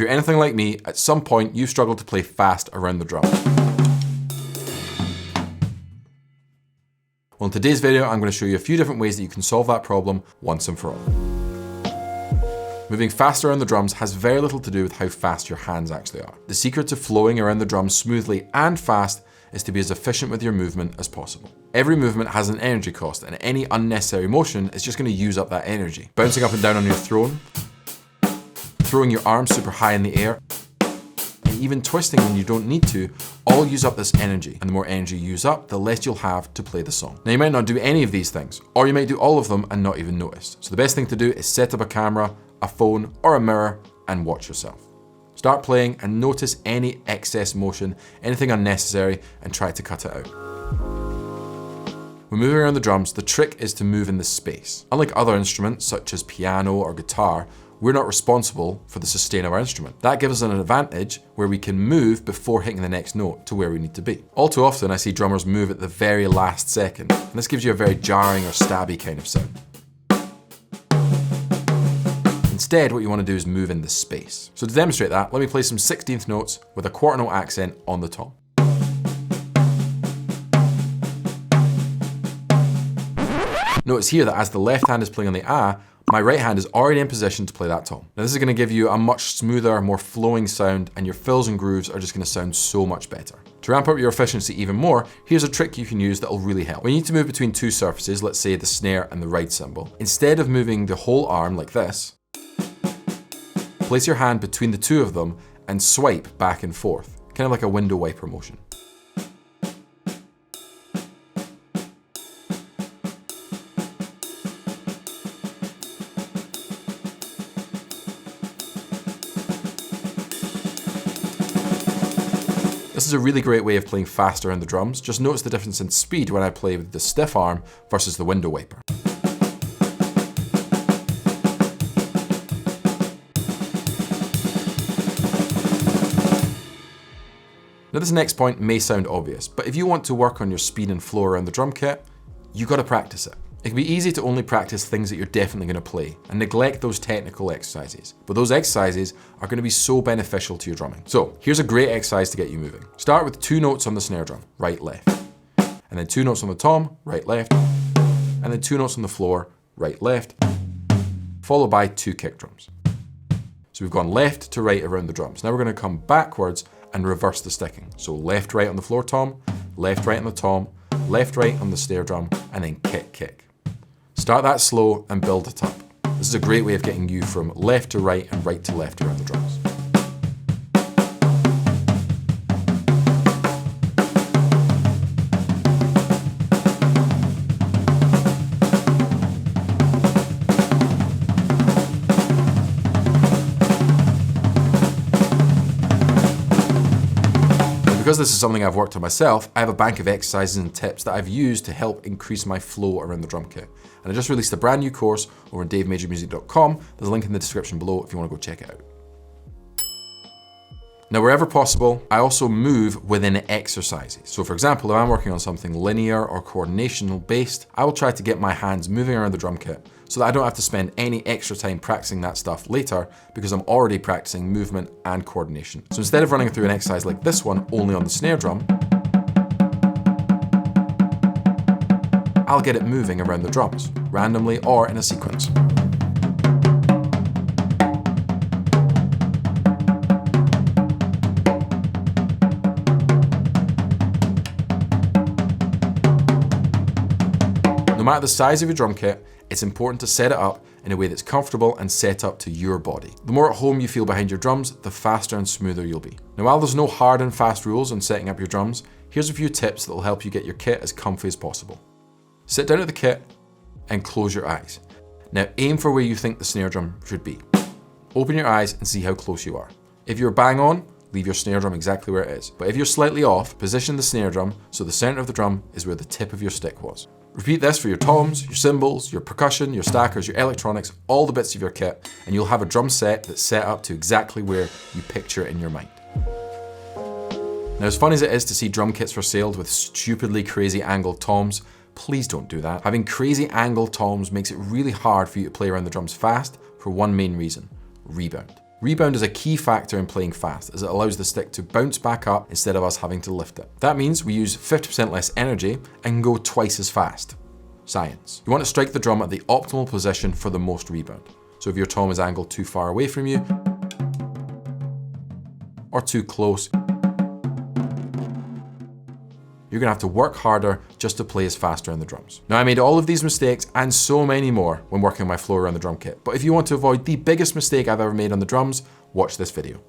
If you're anything like me, at some point you've struggled to play fast around the drum. Well, in today's video, I'm going to show you a few different ways that you can solve that problem once and for all. Moving faster around the drums has very little to do with how fast your hands actually are. The secret to flowing around the drums smoothly and fast is to be as efficient with your movement as possible. Every movement has an energy cost, and any unnecessary motion is just going to use up that energy. Bouncing up and down on your throne, throwing your arms super high in the air, and even twisting when you don't need to, all use up this energy. And the more energy you use up, the less you'll have to play the song. Now, you might not do any of these things, or you might do all of them and not even notice. So the best thing to do is set up a camera, a phone, or a mirror and watch yourself. Start playing and notice any excess motion, anything unnecessary, and try to cut it out. When moving around the drums, the trick is to move in the space. Unlike other instruments, such as piano or guitar, we're not responsible for the sustain of our instrument. That gives us an advantage where we can move before hitting the next note to where we need to be. All too often, I see drummers move at the very last second, and this gives you a very jarring or stabby kind of sound. Instead, what you want to do is move in the space. So to demonstrate that, let me play some 16th notes with a quarter note accent on the tom. Notice here that as the left hand is playing on the ah, my right hand is already in position to play that tom. Now this is going to give you a much smoother, more flowing sound, and your fills and grooves are just going to sound so much better. To ramp up your efficiency even more, here's a trick you can use that will really help. When you need to move between two surfaces, let's say the snare and the ride cymbal, instead of moving the whole arm like this, place your hand between the two of them and swipe back and forth, kind of like a window wiper motion. This is a really great way of playing faster on the drums. Just notice the difference in speed when I play with the stiff arm versus the window wiper. Now this next point may sound obvious, but if you want to work on your speed and flow around the drum kit, you gotta practice it. It can be easy to only practice things that you're definitely gonna play and neglect those technical exercises. But those exercises are gonna be so beneficial to your drumming. So here's a great exercise to get you moving. Start with 2 notes on the snare drum, right, left. And then 2 notes on the tom, right, left. And then 2 notes on the floor, right, left. Followed by 2 kick drums. So we've gone left to right around the drums. Now we're gonna come backwards and reverse the sticking. So left, right on the floor tom, left, right on the tom, left, right on the snare drum, and then kick, kick. Start that slow and build it up. This is a great way of getting you from left to right and right to left around the drums. Because this is something I've worked on myself, I have a bank of exercises and tips that I've used to help increase my flow around the drum kit. And I just released a brand new course over on davemajormusic.com. There's a link in the description below if you want to go check it out. Now, wherever possible, I also move within exercises. So for example, if I'm working on something linear or coordinational based, I will try to get my hands moving around the drum kit so that I don't have to spend any extra time practicing that stuff later because I'm already practicing movement and coordination. So instead of running through an exercise like this one only on the snare drum, I'll get it moving around the drums, randomly or in a sequence. No matter the size of your drum kit, it's important to set it up in a way that's comfortable and set up to your body. The more at home you feel behind your drums, the faster and smoother you'll be. Now, while there's no hard and fast rules on setting up your drums, here's a few tips that will help you get your kit as comfy as possible. Sit down at the kit and close your eyes. Now aim for where you think the snare drum should be. Open your eyes and see how close you are. If you're bang on, leave your snare drum exactly where it is. But if you're slightly off, position the snare drum so the center of the drum is where the tip of your stick was. Repeat this for your toms, your cymbals, your percussion, your stackers, your electronics, all the bits of your kit, and you'll have a drum set that's set up to exactly where you picture it in your mind. Now, as fun as it is to see drum kits for sale with stupidly crazy angled toms, please don't do that. Having crazy angled toms makes it really hard for you to play around the drums fast for one main reason: rebound. Rebound is a key factor in playing fast, as it allows the stick to bounce back up instead of us having to lift it. That means we use 50% less energy and can go twice as fast. Science. You want to strike the drum at the optimal position for the most rebound. So if your tom is angled too far away from you, or too close, you're gonna have to work harder just to play as faster on the drums. Now, I made all of these mistakes and so many more when working my flow around the drum kit, but if you want to avoid the biggest mistake I've ever made on the drums, watch this video.